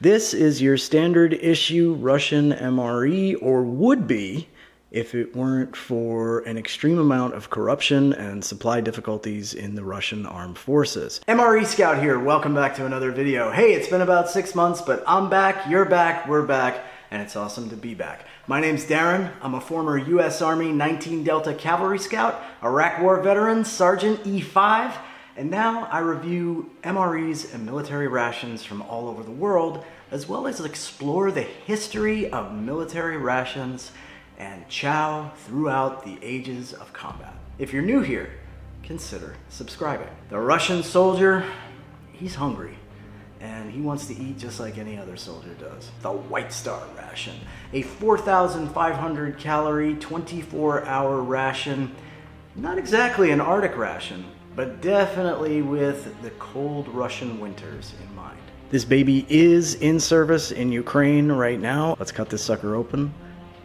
This is your standard issue Russian MRE, or would be if it weren't for an extreme amount of corruption and supply difficulties in the Russian armed forces. MRE Scout here, welcome back to another video. Hey, it's been about 6 months, but I'm back, you're back, we're back, and it's awesome to be back. My name's Darren, I'm a former US Army 19 Delta Cavalry Scout, Iraq War veteran, Sergeant E5, and now I review MREs and military rations from all over the world, as well as explore the history of military rations and chow throughout the ages of combat. If you're new here, consider subscribing. The Russian soldier, he's hungry, and he wants to eat just like any other soldier does. The White Star ration, a 4,500 calorie, 24-hour ration. Not exactly an Arctic ration, but definitely with the cold Russian winters in mind. This baby is in service in Ukraine right now. Let's cut this sucker open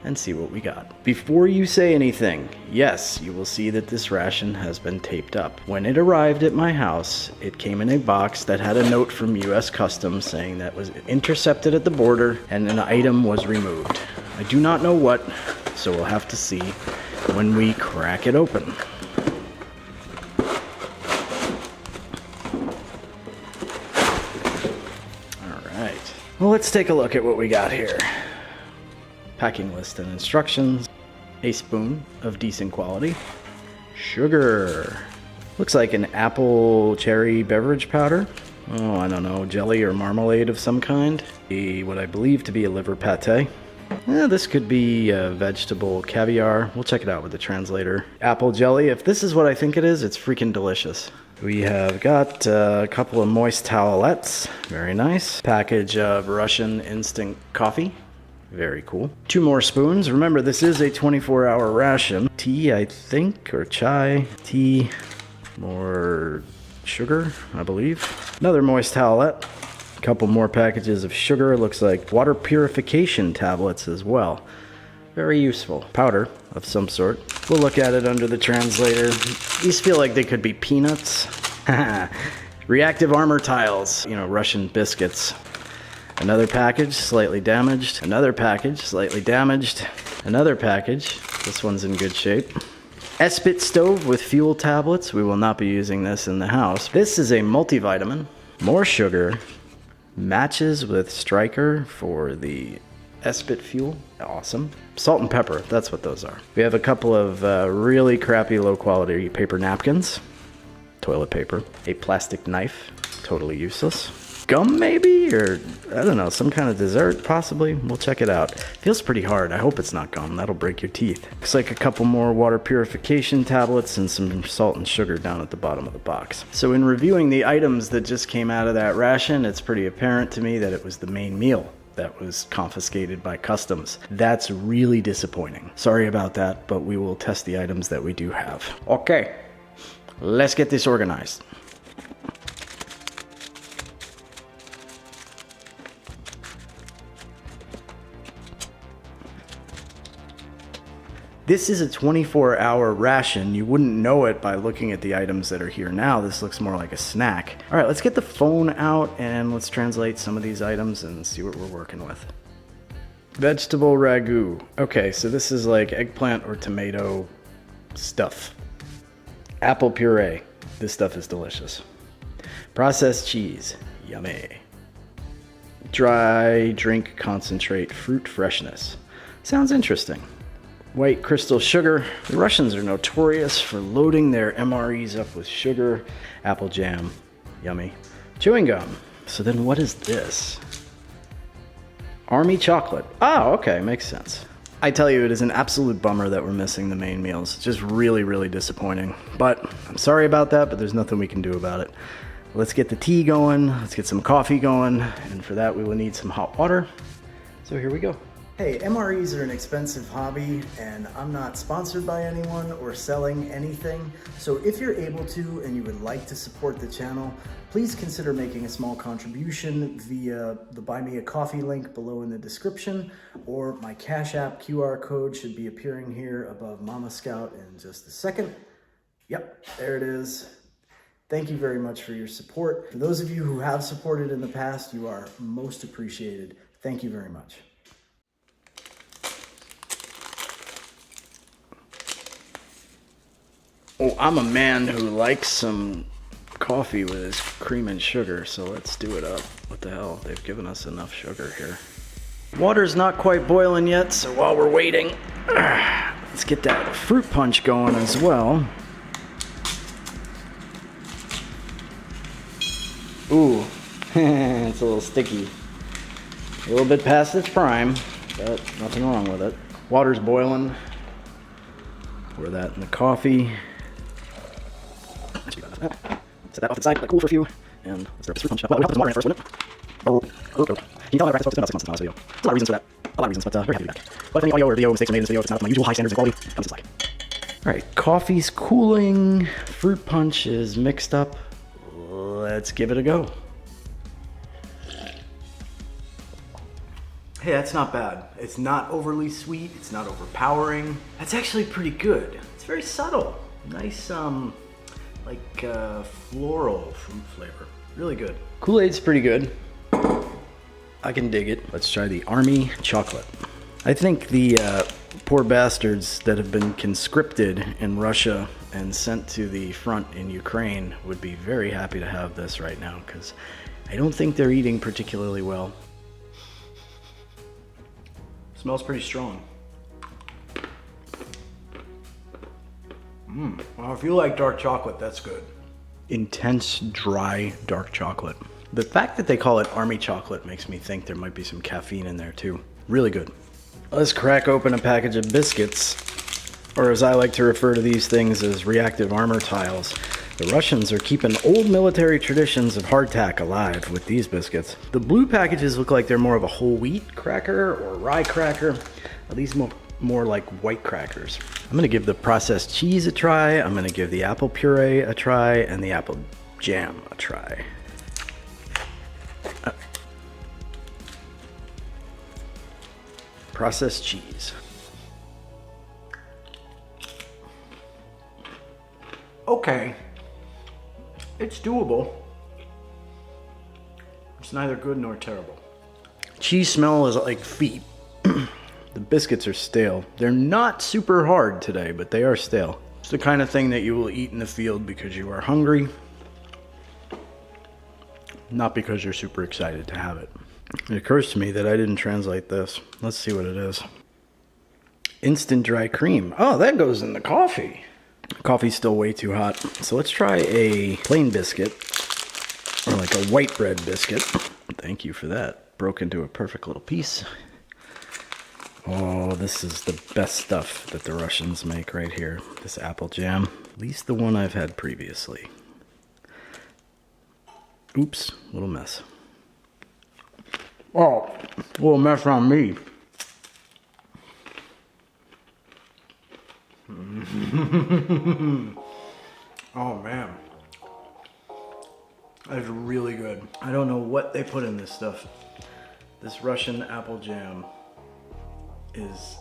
and see what we got. Before you say anything, yes, you will see that this ration has been taped up. When it arrived at my house, it came in a box that had a note from US Customs saying that was intercepted at the border and an item was removed. I do not know what, so we'll have to see when we crack it open. All right, well, let's take a look at what we got here. Packing list and instructions, a spoon of decent quality, sugar, looks like an apple cherry beverage powder, oh, I don't know, jelly or marmalade of some kind, what I believe to be a liver pate. This could be vegetable caviar. We'll check it out with the translator. Apple jelly, if this is what I think it is, it's freaking delicious. We have got a couple of moist towelettes, very nice. Package of Russian instant coffee. Very cool. 2 more spoons. Remember, this is a 24-hour ration. Tea, I think, or chai. Tea, more sugar, I believe. Another moist towelette. A couple more packages of sugar. Looks like water purification tablets as well. Very useful. Powder of some sort. We'll look at it under the translator. These feel like they could be peanuts. Reactive armor tiles. You know, Russian biscuits. Another package, slightly damaged. Another package, slightly damaged. Another package, this one's in good shape. Espit stove with fuel tablets. We will not be using this in the house. This is a multivitamin. More sugar. Matches with striker for the Espit fuel. Awesome. Salt and pepper, that's what those are. We have a couple of really crappy low quality paper napkins. Toilet paper. A plastic knife, totally useless. Gum maybe, or I don't know, some kind of dessert possibly. We'll check it out. Feels pretty hard. I hope it's not gum. That'll break your teeth. Looks like a couple more water purification tablets and some salt and sugar down at the bottom of the box. So in reviewing the items that just came out of that ration, it's pretty apparent to me that it was the main meal that was confiscated by customs. That's really disappointing. Sorry about that, but we will test the items that we do have. Okay, let's get this organized. This is a 24-hour ration. You wouldn't know it by looking at the items that are here now. This looks more like a snack. All right, let's get the phone out and let's translate some of these items and see what we're working with. Vegetable ragu. Okay, so this is like eggplant or tomato stuff. Apple puree. This stuff is delicious. Processed cheese. Yummy. Dry drink concentrate, fruit freshness. Sounds interesting. White crystal sugar. The Russians are notorious for loading their MREs up with sugar. Apple jam. Yummy. Chewing gum. So then what is this? Army chocolate. Oh, okay, makes sense. I tell you, it is an absolute bummer that we're missing the main meals. It's just really, really disappointing. But I'm sorry about that, but there's nothing we can do about it. Let's get the tea going. Let's get some coffee going. And for that, we will need some hot water. So here we go. Hey, MREs are an expensive hobby, and I'm not sponsored by anyone or selling anything. So if you're able to and you would like to support the channel, please consider making a small contribution via the Buy Me a Coffee link below in the description, or my Cash App QR code should be appearing here above Mama Scout in just a second. Yep, there it is. Thank you very much for your support. For those of you who have supported in the past, you are most appreciated. Thank you very much. Oh, I'm a man who likes some coffee with his cream and sugar, so let's do it up. What the hell? They've given us enough sugar here. Water's not quite boiling yet, so while we're waiting, let's get that fruit punch going as well. Ooh, it's a little sticky. A little bit past its prime, but nothing wrong with it. Water's boiling. Pour that in the coffee. Set that off to the side, let it cool for a few. And let's start this fruit punch. Well, we'll have some water in it first, wouldn't it? Can you tell I practiced focus? It's been about 6 months in this video. There's a lot of reasons for that. A lot of reasons, but very happy to be back. But if any audio or video mistakes are made in this video, it's not up to my usual high standards of quality. Comes to slack. Alright, coffee's cooling. Fruit punch is mixed up. Let's give it a go. Hey, that's not bad. It's not overly sweet. It's not overpowering. That's actually pretty good. It's very subtle. Nice, floral fruit flavor. Really good. Kool-Aid's pretty good. I can dig it. Let's try the Army chocolate. I think the poor bastards that have been conscripted in Russia and sent to the front in Ukraine would be very happy to have this right now, because I don't think they're eating particularly well. Smells pretty strong. Well, if you like dark chocolate, that's good. Intense, dry, dark chocolate. The fact that they call it Army chocolate makes me think there might be some caffeine in there too. Really good. Let's crack open a package of biscuits, or as I like to refer to these things as reactive armor tiles. The Russians are keeping old military traditions of hardtack alive with these biscuits. The blue packages look like they're more of a whole wheat cracker or rye cracker. These more like white crackers. I'm gonna give the processed cheese a try. I'm gonna give the apple puree a try and the apple jam a try. Processed cheese. Okay. It's doable. It's neither good nor terrible. Cheese smell is like feet. The biscuits are stale. They're not super hard today, but they are stale. It's the kind of thing that you will eat in the field because you are hungry, not because you're super excited to have it. It occurs to me that I didn't translate this. Let's see what it is. Instant dry cream. Oh, that goes in the coffee. Coffee's still way too hot. So let's try a plain biscuit, or like a white bread biscuit. Thank you for that. Broke into a perfect little piece. Oh, this is the best stuff that the Russians make right here. This apple jam. At least the one I've had previously. Oops, little mess. Oh, a little mess on me. Oh man, that is really good. I don't know what they put in this stuff. This Russian apple jam is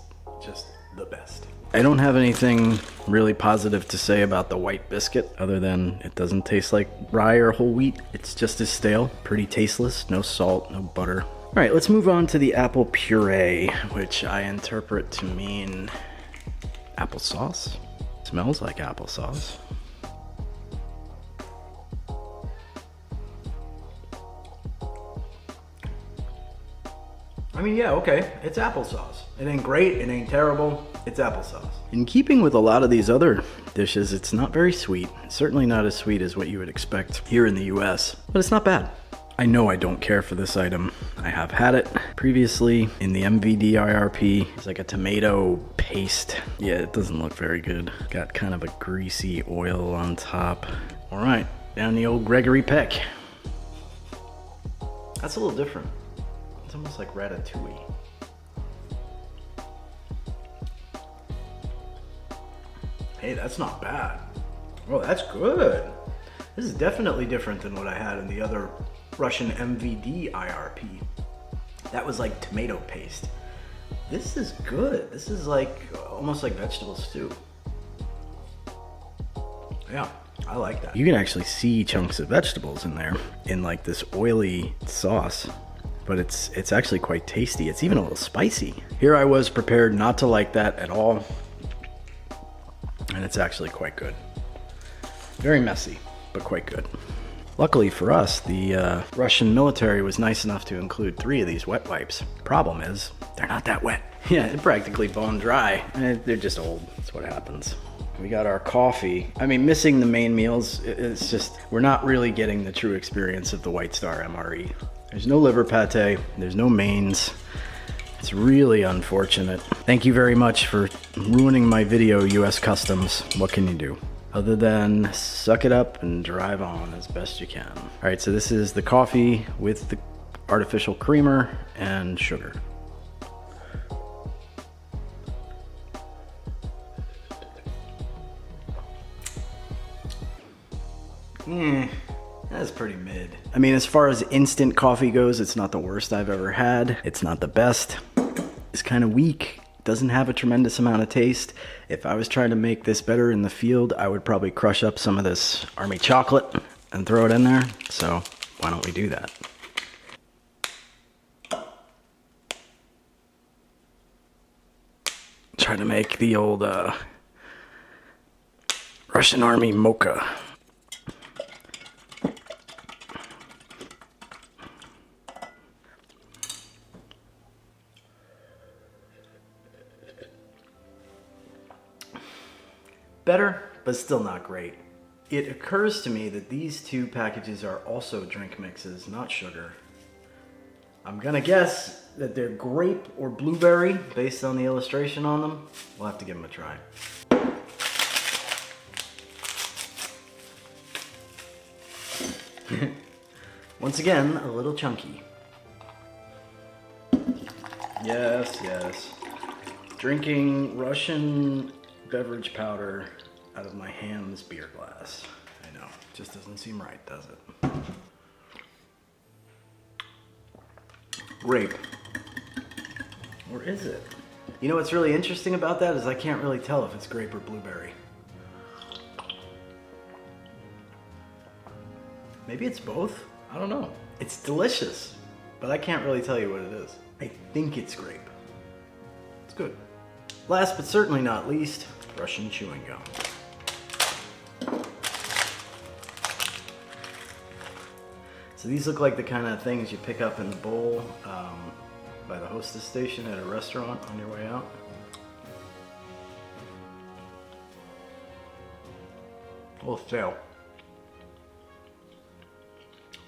just the best. I don't have anything really positive to say about the white biscuit other than it doesn't taste like rye or whole wheat. It's just as stale, pretty tasteless, no salt, no butter. All right, let's move on to the apple puree, which I interpret to mean applesauce. Smells like applesauce. I mean, yeah, okay, it's applesauce. It ain't great, it ain't terrible, it's applesauce. In keeping with a lot of these other dishes, it's not very sweet. It's certainly not as sweet as what you would expect here in the US, but it's not bad. I know I don't care for this item. I have had it previously in the MVD IRP. It's like a tomato paste. Yeah, it doesn't look very good. Got kind of a greasy oil on top. All right, down the old Gregory Peck. That's a little different. It's almost like ratatouille. Hey, that's not bad. Oh, that's good. This is definitely different than what I had in the other Russian MVD IRP. That was like tomato paste. This is good. This is like almost like vegetable stew. Yeah, I like that. You can actually see chunks of vegetables in there in like this oily sauce, but it's actually quite tasty. It's even a little spicy. Here I was prepared not to like that at all, and it's actually quite good. Very messy, but quite good. Luckily for us, the Russian military was nice enough to include 3 of these wet wipes. Problem is, they're not that wet. Yeah, they're practically bone dry. They're just old, that's what happens. We got our coffee. I mean, missing the main meals, it's just, we're not really getting the true experience of the White Star MRE. There's no liver pate, there's no mains. It's really unfortunate. Thank you very much for ruining my video, US Customs. What can you do? Other than suck it up and drive on as best you can. All right, so this is the coffee with the artificial creamer and sugar. That's pretty mid. I mean, as far as instant coffee goes, it's not the worst I've ever had. It's not the best. It's kind of weak. Doesn't have a tremendous amount of taste. If I was trying to make this better in the field, I would probably crush up some of this army chocolate and throw it in there. So why don't we do that? Try to make the old Russian Army mocha. Better, but still not great. It occurs to me that these 2 packages are also drink mixes, not sugar. I'm gonna guess that they're grape or blueberry based on the illustration on them. We'll have to give them a try. Once again, a little chunky. Yes, yes. Drinking Russian beverage powder out of my ham's beer glass. I know, it just doesn't seem right, does it? Grape. Or is it? You know what's really interesting about that is I can't really tell if it's grape or blueberry. Maybe it's both? I don't know. It's delicious, but I can't really tell you what it is. I think it's grape. It's good. Last but certainly not least, Russian chewing gum. So these look like the kind of things you pick up in the bowl by the hostess station at a restaurant on your way out. A little stale.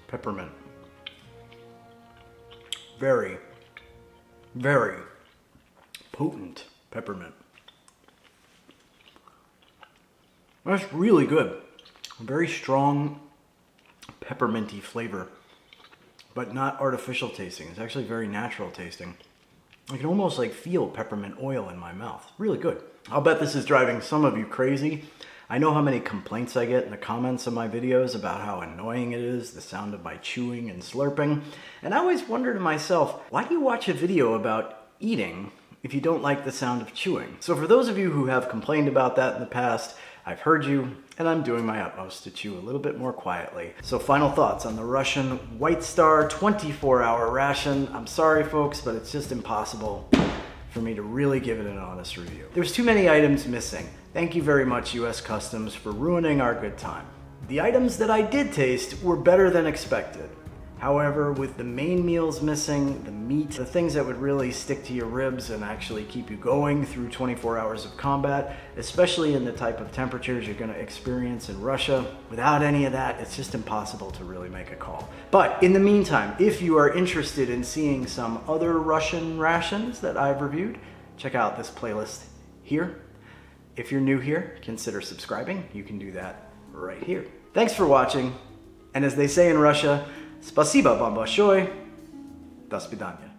Peppermint. Very, very potent peppermint. That's really good. A very strong pepperminty flavor, but not artificial tasting. It's actually very natural tasting. I can almost like feel peppermint oil in my mouth. Really good. I'll bet this is driving some of you crazy. I know how many complaints I get in the comments of my videos about how annoying it is, the sound of my chewing and slurping. And I always wonder to myself, why do you watch a video about eating if you don't like the sound of chewing? So for those of you who have complained about that in the past, I've heard you, and I'm doing my utmost to chew a little bit more quietly. So final thoughts on the Russian White Star 24-hour ration. I'm sorry folks, but it's just impossible for me to really give it an honest review. There's too many items missing. Thank you very much, US Customs, for ruining our good time. The items that I did taste were better than expected. However, with the main meals missing, the meat, the things that would really stick to your ribs and actually keep you going through 24 hours of combat, especially in the type of temperatures you're going to experience in Russia, without any of that, it's just impossible to really make a call. But in the meantime, if you are interested in seeing some other Russian rations that I've reviewed, check out this playlist here. If you're new here, consider subscribing. You can do that right here. Thanks for watching, and as they say in Russia, Спасибо вам большое. До свидания.